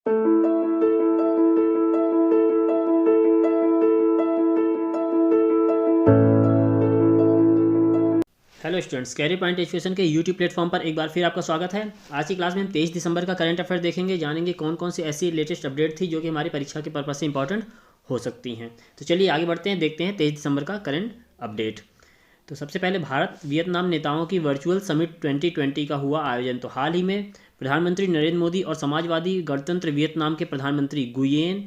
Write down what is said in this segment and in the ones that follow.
Hello students, Career Point Education के YouTube platform पर एक बार फिर आपका स्वागत है। आज की क्लास में हम 23 दिसंबर का करंट अफेयर देखेंगे, जानेंगे कौन कौन सी ऐसी लेटेस्ट अपडेट थी जो कि हमारी परीक्षा के पर्पज से इंपॉर्टेंट हो सकती हैं। तो चलिए आगे बढ़ते हैं, देखते हैं 23 दिसंबर का करंट अपडेट। तो सबसे पहले भारत वियतनाम नेताओं की वर्चुअल समिट 2020 का हुआ आयोजन। तो हाल ही में प्रधानमंत्री नरेंद्र मोदी और समाजवादी गणतंत्र वियतनाम के प्रधानमंत्री गुयेन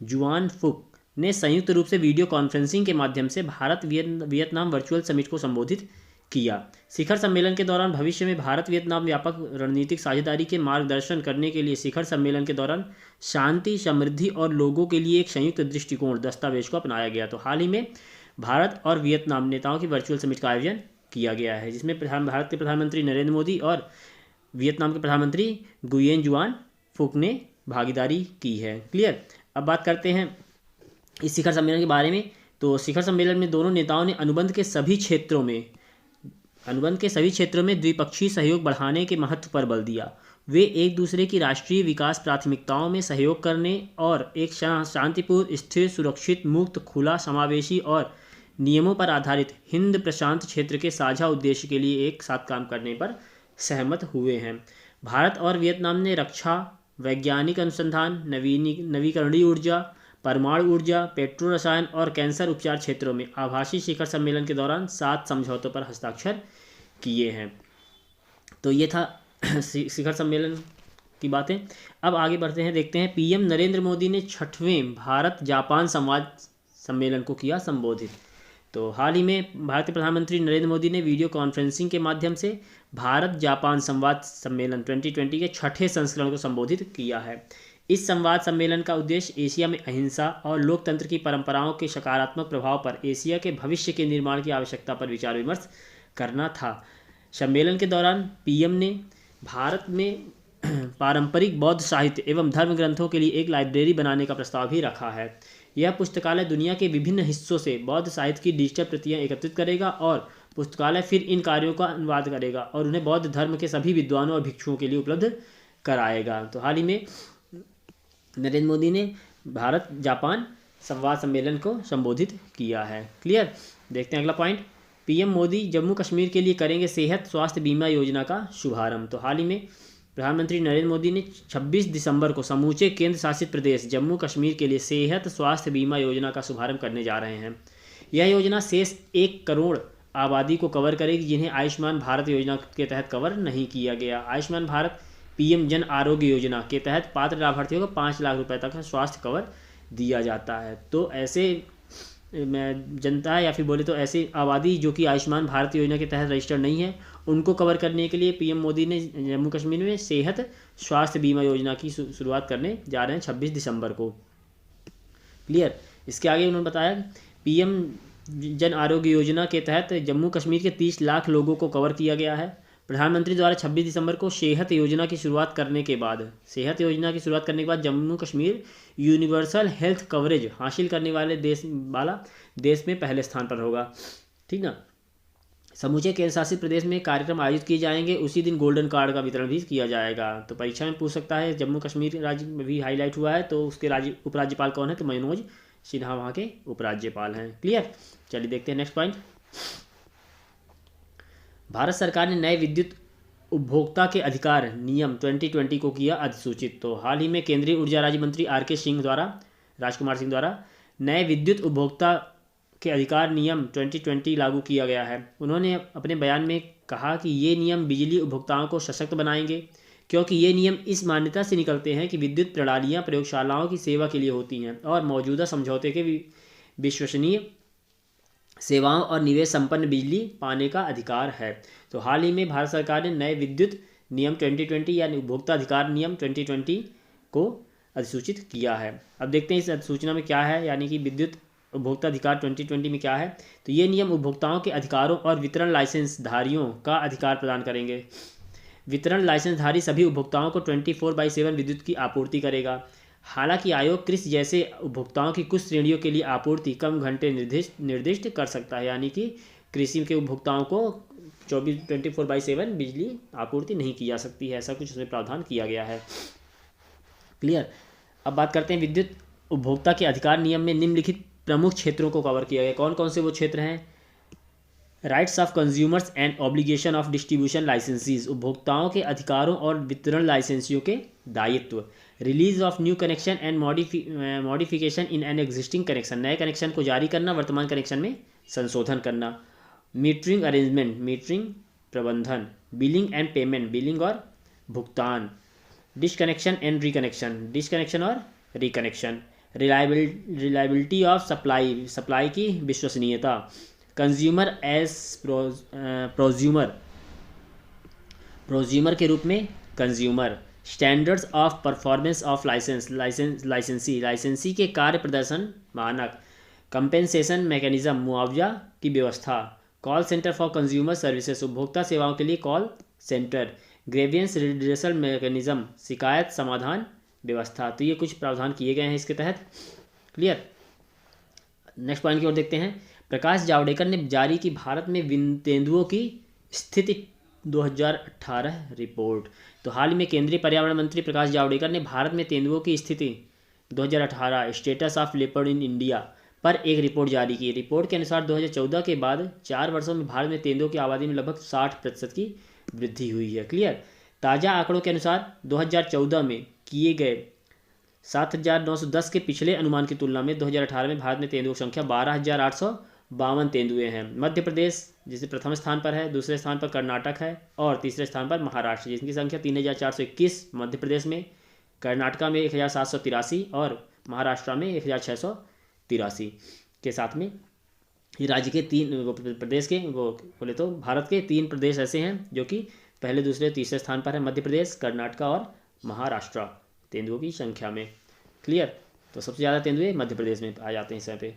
जुआन फुक ने संयुक्त रूप से वीडियो कॉन्फ्रेंसिंग के माध्यम से भारत वियतनाम वर्चुअल समिट को संबोधित किया। शिखर सम्मेलन के दौरान भविष्य में भारत वियतनाम व्यापक रणनीतिक साझेदारी के मार्गदर्शन करने के लिए शिखर सम्मेलन के दौरान शांति, समृद्धि और लोगों के लिए एक संयुक्त दृष्टिकोण दस्तावेज को अपनाया गया। तो हाल ही में भारत और वियतनाम नेताओं की वर्चुअल समिट का आयोजन किया गया है, जिसमें भारत के प्रधानमंत्री नरेंद्र मोदी और वियतनाम के प्रधानमंत्री गुयेन जुआन फुक ने भागीदारी की है। क्लियर। अब बात करते हैं इस शिखर सम्मेलन के बारे में। तो शिखर सम्मेलन में दोनों नेताओं ने अनुबंध के सभी क्षेत्रों में द्विपक्षीय सहयोग बढ़ाने के महत्व पर बल दिया। वे एक दूसरे की राष्ट्रीय विकास प्राथमिकताओं में सहयोग करने और एक शांतिपूर्ण, स्थिर, सुरक्षित, मुक्त, खुला, समावेशी और नियमों पर आधारित हिंद प्रशांत क्षेत्र के साझा उद्देश्य के लिए एक साथ काम करने पर सहमत हुए हैं। भारत और वियतनाम ने रक्षा, वैज्ञानिक अनुसंधान, नवीकरणीय ऊर्जा, परमाणु ऊर्जा, पेट्रो रसायन और कैंसर उपचार क्षेत्रों में आभासी शिखर सम्मेलन के दौरान 7 समझौतों पर हस्ताक्षर किए हैं। तो ये था शिखर सम्मेलन की बातें। अब आगे बढ़ते हैं, देखते हैं पीएम नरेंद्र मोदी ने 6वें भारत जापान संवाद सम्मेलन को किया संबोधित। तो हाल ही में भारत के प्रधानमंत्री नरेंद्र मोदी ने वीडियो कॉन्फ्रेंसिंग के माध्यम से भारत जापान संवाद सम्मेलन 2020 के 6ठे संस्करण को संबोधित किया है। इस संवाद सम्मेलन का उद्देश्य एशिया में अहिंसा और लोकतंत्र की परंपराओं के सकारात्मक प्रभाव पर एशिया के भविष्य के निर्माण की आवश्यकता पर विचार विमर्श करना था। सम्मेलन के दौरान पीएम ने भारत में पारंपरिक बौद्ध साहित्य एवं धर्म ग्रंथों के लिए एक लाइब्रेरी बनाने का प्रस्ताव भी रखा है। यह पुस्तकालय दुनिया के विभिन्न हिस्सों से बौद्ध साहित्य की डिजिटल प्रतियां एकत्रित करेगा और पुस्तकालय फिर इन कार्यों का अनुवाद करेगा और उन्हें बौद्ध धर्म के सभी विद्वानों और भिक्षुओं के लिए उपलब्ध कराएगा। तो हाल ही में नरेंद्र मोदी ने भारत जापान संवाद सम्मेलन को संबोधित किया है। क्लियर। देखते हैं अगला पॉइंट। पीएम मोदी जम्मू कश्मीर के लिए करेंगे सेहत स्वास्थ्य बीमा योजना का शुभारंभ। तो हाल ही में प्रधानमंत्री नरेंद्र मोदी ने 26 दिसंबर को समूचे केंद्र शासित प्रदेश जम्मू कश्मीर के लिए सेहत स्वास्थ्य बीमा योजना का शुभारंभ करने जा रहे हैं। यह योजना शेष 1 करोड़ आबादी को कवर करेगी जिन्हें आयुष्मान भारत योजना के तहत कवर नहीं किया गया। आयुष्मान भारत पीएम जन आरोग्य योजना के तहत पात्र लाभार्थियों को 5 लाख रुपए तक का स्वास्थ्य कवर दिया जाता है। तो ऐसे जनता या फिर बोले तो ऐसी आबादी जो कि आयुष्मान भारत योजना के तहत रजिस्टर्ड नहीं है, उनको कवर करने के लिए पीएम मोदी ने जम्मू कश्मीर में सेहत स्वास्थ्य बीमा योजना की शुरुआत करने जा रहे हैं 26 दिसंबर को। क्लियर। इसके आगे उन्होंने बताया पीएम जन आरोग्य योजना के तहत जम्मू कश्मीर के 30 लाख लोगों को कवर किया गया है। प्रधानमंत्री द्वारा 26 दिसंबर को सेहत योजना की शुरुआत करने के बाद Jammu Kashmir universal health coverage हासिल करने वाले देश में पहले स्थान पर होगा। ठीक ना। समूचे केंद्र शासित प्रदेश में कार्यक्रम आयोजित किए जाएंगे। उसी दिन गोल्डन कार्ड का वितरण भी किया जाएगा। तो परीक्षा में पूछ सकता है, जम्मू कश्मीर राज्य में भी हाईलाइट हुआ है, तो उसके उपराज्यपाल कौन है? तो मनोज सिन्हा वहाँ के उपराज्यपाल हैं। क्लियर। चलिए देखते हैं नेक्स्ट पॉइंट। भारत सरकार ने नए विद्युत उपभोक्ता के अधिकार नियम 2020 को किया अधिसूचित। तो हाल ही में केंद्रीय ऊर्जा राज्य मंत्री राजकुमार सिंह द्वारा नए विद्युत उपभोक्ता के अधिकार नियम 2020 लागू किया गया है। उन्होंने अपने बयान में कहा कि ये नियम बिजली उपभोक्ताओं को सशक्त बनाएंगे, क्योंकि ये नियम इस मान्यता से निकलते हैं कि विद्युत प्रणालियाँ प्रयोगशालाओं की सेवा के लिए होती हैं और मौजूदा समझौते के विश्वसनीय सेवाओं और निवेश संपन्न बिजली पाने का अधिकार है। तो हाल ही में भारत सरकार ने नए विद्युत नियम 2020 यानी उपभोक्ता अधिकार नियम 2020 को अधिसूचित किया है। अब देखते हैं इस अधिसूचना में क्या है, यानी कि विद्युत उपभोक्ता अधिकार 2020 में क्या है। तो ये नियम उपभोक्ताओं के अधिकारों और वितरण लाइसेंस धारियों का अधिकार प्रदान करेंगे। वितरण लाइसेंसधारी सभी उपभोक्ताओं को 24/7 विद्युत की आपूर्ति करेगा। हालांकि आयोग कृषि जैसे उपभोक्ताओं की कुछ श्रेणियों के लिए आपूर्ति कम घंटे निर्दिष्ट कर सकता है, यानी कि कृषि के उपभोक्ताओं को 24/7 बिजली आपूर्ति नहीं की जा सकती है, ऐसा कुछ उसमें प्रावधान किया गया है। क्लियर। अब बात करते हैं विद्युत उपभोक्ता के अधिकार नियम में निम्नलिखित प्रमुख क्षेत्रों को कवर किया गया। कौन कौन से वो क्षेत्र हैं? Rights of consumers and obligation of distribution licensees, उपभोक्ताओं के अधिकारों और वितरण लाइसेंसियों के दायित्व। Release of new connection and modification in an existing connection, नए कनेक्शन को जारी करना, वर्तमान कनेक्शन में संशोधन करना। मीटरिंग अरेंजमेंट, मीटरिंग प्रबंधन। बिलिंग एंड पेमेंट, बिलिंग और भुगतान। डिस्कनेक्शन एंड रिकनेक्शन, डिस्कनेक्शन और reconnection. Reliability of supply, supply की विश्वसनीयता। कंज्यूमर एज प्रोज्यूमर, प्रोज्यूमर के रूप में consumer. Standards of performance of लाइसेंसी, लाइसेंसी के कार्य प्रदर्शन मानक। कंपेंसेशन मैकेनिज्म, मुआवजा की व्यवस्था। Call centre for consumer services, उपभोक्ता सेवाओं के लिए call centre. Grievance redressal mechanism, शिकायत समाधान व्यवस्था। तो ये कुछ प्रावधान किए गए हैं इसके तहत। क्लियर। नेक्स्ट पॉइंट की ओर देखते हैं। प्रकाश जावड़ेकर ने जारी की भारत में तेंदुओं की स्थिति 2018 रिपोर्ट। तो हाल ही में केंद्रीय पर्यावरण मंत्री प्रकाश जावड़ेकर ने भारत में तेंदुओं की स्थिति 2018 status of leopard in India पर एक रिपोर्ट जारी की। रिपोर्ट के अनुसार 2014 के बाद 4 वर्षों में भारत में तेंदुओं की आबादी में लगभग 60% की वृद्धि हुई है। क्लियर। ताज़ा आंकड़ों के अनुसार 2014 में किए गए 7,910 के पिछले अनुमान की तुलना में 2018 में भारत में तेंदुओं की संख्या 12,852 तेंदुए हैं। मध्य प्रदेश जिसे प्रथम स्थान पर है, दूसरे स्थान पर कर्नाटक है और तीसरे स्थान पर महाराष्ट्र, जिनकी संख्या 3,421 मध्य प्रदेश में, कर्नाटका में 1,783 और महाराष्ट्र में 1,683 के साथ में ये राज्य के 3 प्रदेश के वो बोले तो भारत के 3 प्रदेश ऐसे हैं जो कि पहले, दूसरे, तीसरे स्थान पर है। मध्य प्रदेश, कर्नाटका और महाराष्ट्र तेंदुओं की संख्या में। क्लियर। तो सबसे ज़्यादा तेंदुए मध्य प्रदेश में आ जाते हैं इस यहाँ पे।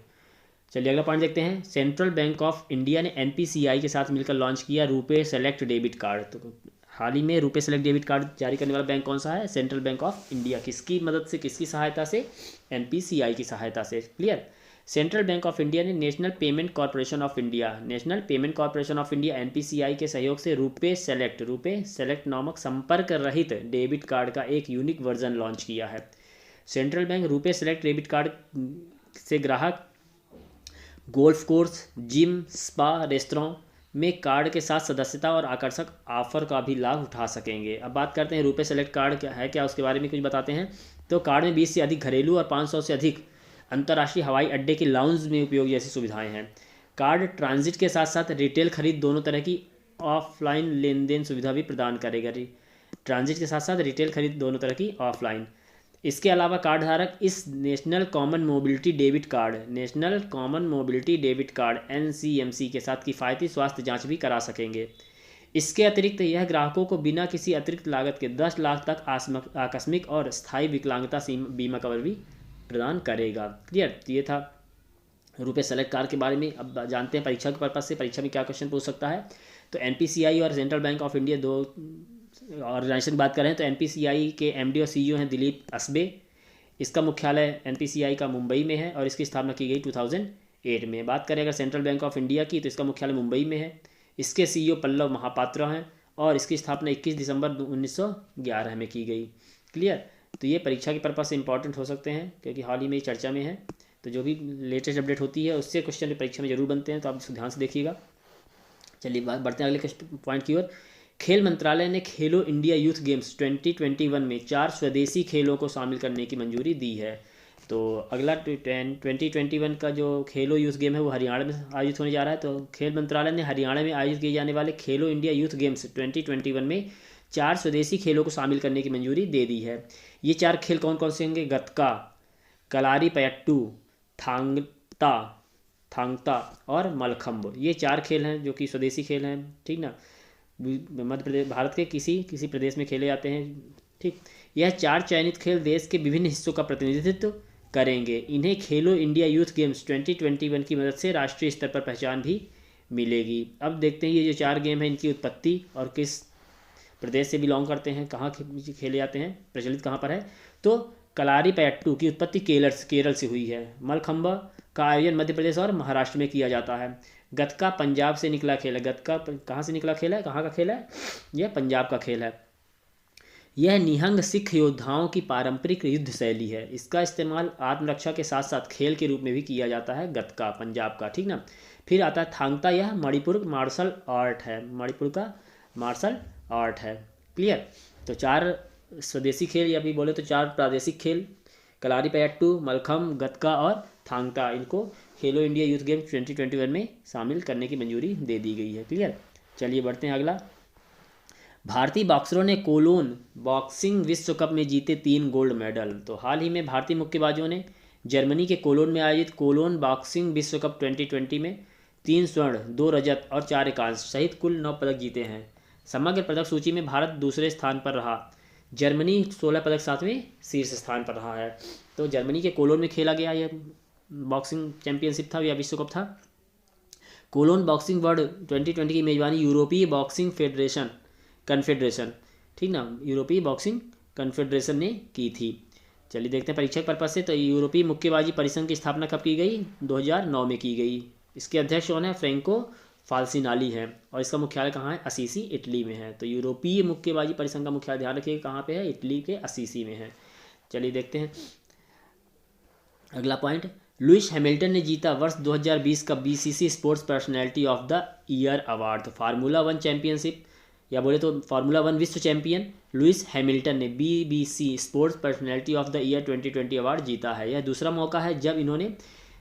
चलिए अगला पॉइंट देखते हैं। सेंट्रल बैंक ऑफ इंडिया ने एनपीसीआई के साथ मिलकर लॉन्च किया रुपे सेलेक्ट डेबिट कार्ड। तो हाल ही में रुपे सेलेक्ट डेबिट कार्ड जारी करने वाला बैंक कौन सा है? Central Bank of India. किसकी मदद से, किसकी सहायता से? एनपीसीआई की सहायता से। Clear. Central Bank of India ने National Payment Corporation of India NPCI के सहयोग से रुपे सेलेक्ट नामक संपर्क रहित डेबिट कार्ड का एक यूनिक वर्जन लॉन्च किया है। Central bank RuPay select debit card से ग्राहक golf course, gym, spa, restaurant में कार्ड के साथ सदस्यता और आकर्षक ऑफर का भी लाभ उठा सकेंगे। अब बात करते हैं रुपे सेलेक्ट कार्ड क्या है, क्या उसके बारे में कुछ बताते हैं। तो कार्ड में 20 से अधिक घरेलू और 500 से अधिक अंतर्राष्ट्रीय हवाई अड्डे के लाउंज में उपयोग जैसी सुविधाएं हैं। कार्ड ट्रांजिट के साथ साथ रिटेल खरीद दोनों तरह की ऑफलाइन लेन देन सुविधा भी प्रदान करेगा। ट्रांजिट के साथ साथ रिटेल खरीद दोनों तरह की ऑफलाइन। इसके अलावा कार्ड धारक इस national common mobility debit card NCMC के साथ किफ़ायती स्वास्थ्य जांच भी करा सकेंगे। इसके अतिरिक्त यह ग्राहकों को बिना किसी अतिरिक्त लागत के 10 लाख तक आकस्मिक और स्थायी विकलांगता बीमा कवर भी प्रदान करेगा। क्लियर। तो ये था रुपे सेलेक्ट कार्ड के बारे में। अब जानते हैं परीक्षा के पर्पज से परीक्षा में क्या क्वेश्चन पूछ सकता है। तो एनपीसीआई और सेंट्रल बैंक ऑफ इंडिया दो ऑर्गेनाइजेशन की बात करें तो एनपीसीआई के MD और CEO हैं दिलीप असबे। इसका मुख्यालय एनपीसीआई का मुंबई में है और इसकी स्थापना की गई 2008 में। बात करें अगर सेंट्रल बैंक ऑफ इंडिया की तो इसका मुख्यालय मुंबई में है। इसके CEO पल्लव महापात्रा हैं और इसकी स्थापना 21 दिसंबर 1911 में की गई। क्लियर। तो ये परीक्षा के पर्पज से इंपॉर्टेंट हो सकते हैं क्योंकि हाल ही में चर्चा में है। तो जो भी लेटेस्ट अपडेट होती है उससे क्वेश्चन परीक्षा में जरूर बनते हैं, तो आप इसको ध्यान से देखिएगा। चलिए बढ़ते हैं अगले पॉइंट की ओर। खेल मंत्रालय ने खेलो इंडिया यूथ गेम्स 2021 में 4 स्वदेशी खेलों को शामिल करने की मंजूरी दी है। तो अगला 2021 का जो खेलो यूथ गेम है वो हरियाणा में आयोजित होने जा रहा है। तो खेल मंत्रालय ने हरियाणा में आयोजित किए जाने वाले खेलो इंडिया यूथ गेम्स 2021 में 4 स्वदेशी खेलों को शामिल करने की मंजूरी दे दी है। ये 4 खेल कौन कौन से होंगे? गतका, कलारीपयट्टू, थांगता और मलखम्ब। ये 4 खेल हैं जो कि स्वदेशी खेल हैं। ठीक ना। मध्य प्रदेश, भारत के किसी प्रदेश में खेले जाते हैं। ठीक। यह 4 चयनित खेल देश के विभिन्न हिस्सों का प्रतिनिधित्व करेंगे। इन्हें खेलो इंडिया यूथ गेम्स 2021 की मदद से राष्ट्रीय स्तर पर पहचान भी मिलेगी। अब देखते हैं ये जो 4 गेम हैं इनकी उत्पत्ति और किस प्रदेश से बिलोंग करते हैं, कहाँ खेले जाते हैं, प्रचलित कहाँ पर है। तो कलारीपयट्टू की उत्पत्ति केरल से हुई है। मलखम्ब का आयोजन मध्य प्रदेश और महाराष्ट्र में किया जाता है। गतका पंजाब से निकला खेल है। गतका कहाँ से निकला खेल है, कहाँ का खेल है? यह पंजाब का खेल है। यह निहंग सिख योद्धाओं की पारंपरिक युद्ध शैली है। इसका इस्तेमाल आत्मरक्षा के साथ साथ खेल के रूप में भी किया जाता है। गतका पंजाब का, ठीक ना। फिर आता है थांगता, यह मणिपुर मार्शल आर्ट है, मणिपुर का मार्शल आर्ट है। क्लियर। तो 4 स्वदेशी खेल या भी बोले तो 4 प्रादेशिक खेल, कलारीपयट्टू, मलखम, गतका और थांगता, इनको खेलो इंडिया यूथ गेम 2021 में शामिल करने की मंजूरी दे दी गई है। क्लियर। चलिए बढ़ते हैं अगला। भारतीय बॉक्सरों ने कोलोन बॉक्सिंग विश्व कप में जीते 3 गोल्ड मेडल। तो हाल ही में भारतीय मुक्केबाजों ने जर्मनी के कोलोन में आयोजित कोलोन बॉक्सिंग विश्व कप 2020 में 3 स्वर्ण, 2 रजत और 4 कांस्य सहित कुल 9 पदक जीते हैं। समग्र पदक सूची में भारत दूसरे स्थान पर रहा। जर्मनी 16 पदक साथ में शीर्ष स्थान पर रहा है। तो जर्मनी के कोलोन में खेला गया यह बॉक्सिंग चैंपियनशिप था या विश्व कप था। कोलोन बॉक्सिंग वर्ल्ड 2020 की मेजबानी यूरोपीय बॉक्सिंग कन्फेडरेशन, ठीक ना, यूरोपीय बॉक्सिंग कन्फेडरेशन ने की थी। चलिए देखते हैं परीक्षा पर्पज से। तो यूरोपीय मुक्केबाजी परिसंघ की स्थापना कब की गई? 2009 में की गई। इसके अध्यक्ष कौन है? फ्रेंको फाल्सिनाली है। और इसका मुख्यालय कहाँ है? असीसी, इटली में है। तो यूरोपीय मुक्केबाजी परिसंघ का मुख्यालय ध्यान रखिएगा कहाँ पे है? इटली के असीसी में है। चलिए देखते हैं अगला पॉइंट। लुइस हैमिल्टन ने जीता वर्ष 2020 का BCC sports personality of the year award. तो फार्मूला 1 चैंपियनशिप या बोले तो फार्मूला 1 विश्व चैंपियन लुइस हैमिल्टन ने BBC sports personality of the year 2020 award जीता है। यह दूसरा मौका है जब इन्होंने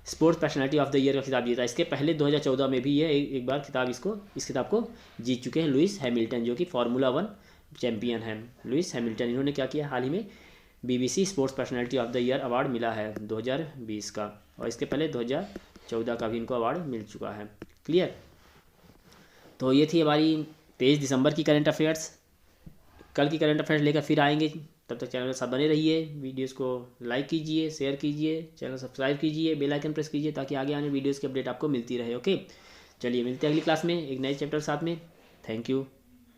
sports personality of the year का खिताब जीता। इसके पहले 2014 में भी ये एक बार इस खिताब को जीत चुके हैं लुइस हैमिल्टन, जो कि फार्मूला 1 चैंपियन हैं। लुइस हैमिल्टन इन्होंने क्या किया? हाल ही में BBC sports personality of the year award मिला है 2020 का, और इसके पहले 2014 का भी इनको अवार्ड मिल चुका है। क्लियर। तो ये थी हमारी 23 दिसंबर की करंट अफेयर्स। कल की करंट अफेयर्स लेकर फिर आएंगे। तब तक चैनल के साथ बने रहिए। वीडियोस को लाइक कीजिए, शेयर कीजिए, चैनल सब्सक्राइब कीजिए, बेल आइकन प्रेस कीजिए ताकि आगे आने वीडियोस की अपडेट आपको मिलती रहे। ओके, चलिए मिलते हैं अगली क्लास में एक नए चैप्टर के साथ में। Thank you.